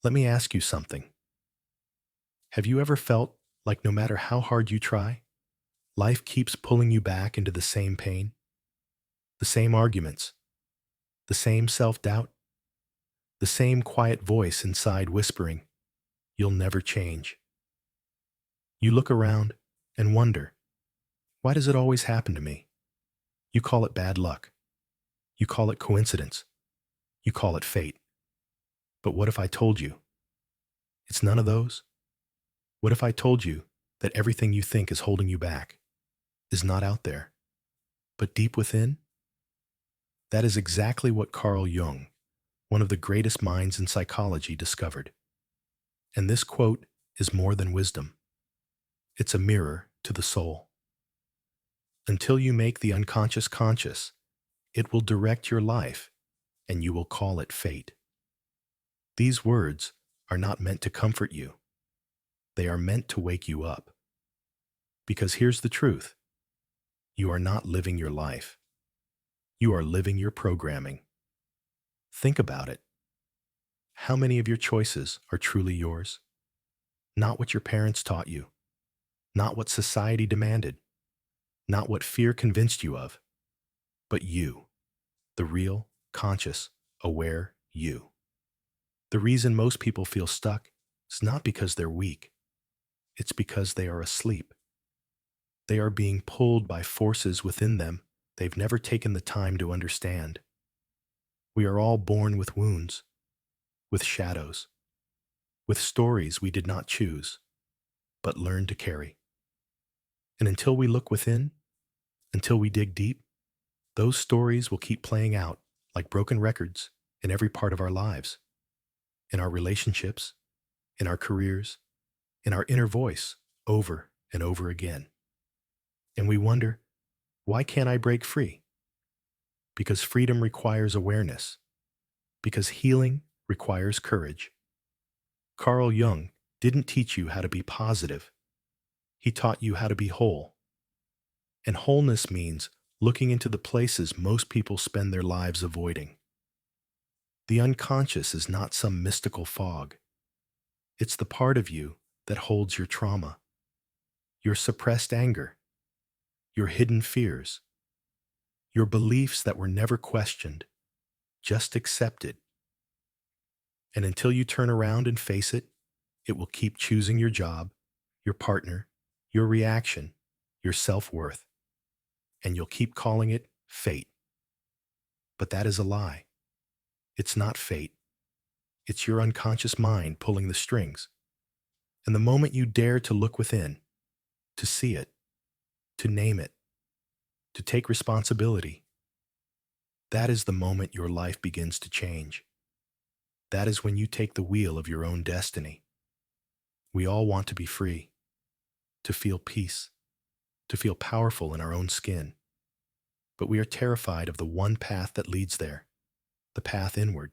Let me ask you something. Have you ever felt like no matter how hard you try, life keeps pulling you back into the same pain, the same arguments, the same self-doubt, the same quiet voice inside whispering, "You'll never change." You look around and wonder, why does it always happen to me? You call it bad luck. You call it coincidence. You call it fate. But what if I told you it's none of those? What if I told you that everything you think is holding you back is not out there, but deep within? That is exactly what Carl Jung, one of the greatest minds in psychology, discovered. And this quote is more than wisdom. It's a mirror to the soul. Until you make the unconscious conscious, it will direct your life, and you will call it fate. These words are not meant to comfort you. They are meant to wake you up. Because here's the truth. You are not living your life. You are living your programming. Think about it. How many of your choices are truly yours? Not what your parents taught you, not what society demanded, not what fear convinced you of, but you, the real, conscious, aware you. The reason most people feel stuck is not because they're weak. It's because they are asleep. They are being pulled by forces within them they've never taken the time to understand. We are all born with wounds, with shadows, with stories we did not choose, but learned to carry. And until we look within, until we dig deep, those stories will keep playing out like broken records in every part of our lives, in our relationships, in our careers, in our inner voice, over and over again. And we wonder, why can't I break free? Because freedom requires awareness, because healing requires courage. Carl Jung didn't teach you how to be positive. He taught you how to be whole. And wholeness means looking into the places most people spend their lives avoiding. The unconscious is not some mystical fog. It's the part of you that holds your trauma, your suppressed anger, your hidden fears, your beliefs that were never questioned, just accepted. And until you turn around and face it, it will keep choosing your job, your partner, your reaction, your self-worth. And you'll keep calling it fate. But that is a lie. It's not fate. It's your unconscious mind pulling the strings. And the moment you dare to look within, to see it, to name it, to take responsibility, that is the moment your life begins to change. That is when you take the wheel of your own destiny. We all want to be free, to feel peace, to feel powerful in our own skin. But we are terrified of the one path that leads there, the path inward.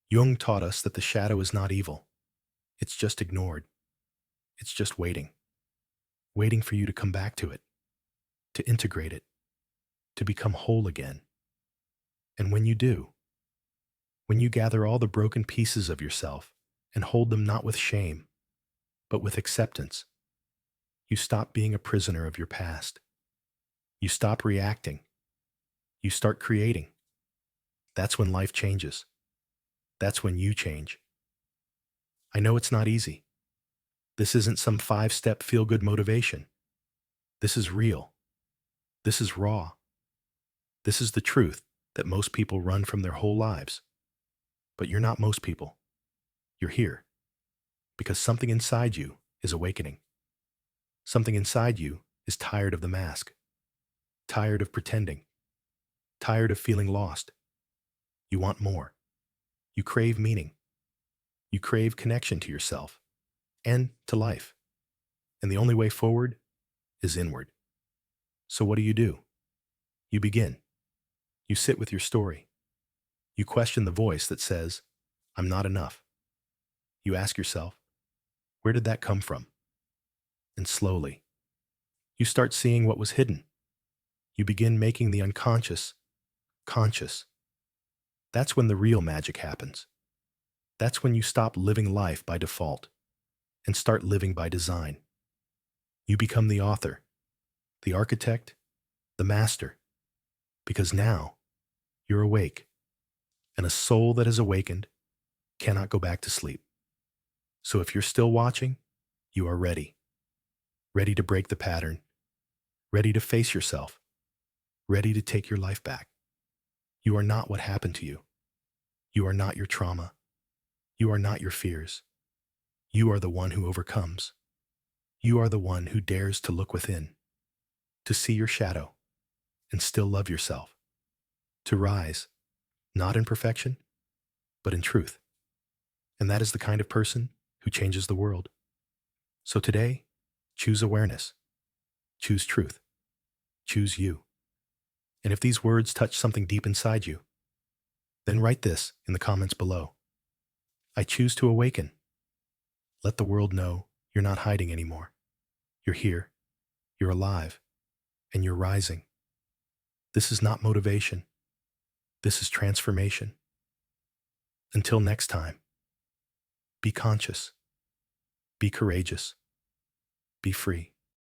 Jung taught us that the shadow is not evil. It's just ignored. It's just waiting. Waiting for you to come back to it, to integrate it, to become whole again. And when you do, when you gather all the broken pieces of yourself and hold them not with shame, but with acceptance, you stop being a prisoner of your past. You stop reacting. You start creating. That's when life changes. That's when you change. I know it's not easy. This isn't some 5-step feel-good motivation. This is real. This is raw. This is the truth that most people run from their whole lives. But you're not most people. You're here because something inside you is awakening. Something inside you is tired of the mask, tired of pretending, tired of feeling lost. You want more. You crave meaning. You crave connection to yourself and to life. And the only way forward is inward. So what do? You begin. You sit with your story. You question the voice that says, "I'm not enough." You ask yourself, where did that come from? And slowly, you start seeing what was hidden. You begin making the unconscious conscious. That's when the real magic happens. That's when you stop living life by default and start living by design. You become the author, the architect, the master, because now you're awake, and a soul that is awakened cannot go back to sleep. So if you're still watching, you are ready. Ready to break the pattern, ready to face yourself, ready to take your life back. You are not what happened to you. You are not your trauma. You are not your fears. You are the one who overcomes. You are the one who dares to look within, to see your shadow, and still love yourself. To rise, not in perfection, but in truth. And that is the kind of person who changes the world. So today, choose awareness, choose truth, choose you. And if these words touch something deep inside you, then write this in the comments below. I choose to awaken. Let the world know you're not hiding anymore. You're here, you're alive, and you're rising. This is not motivation. This is transformation. Until next time, be conscious, be courageous, be free.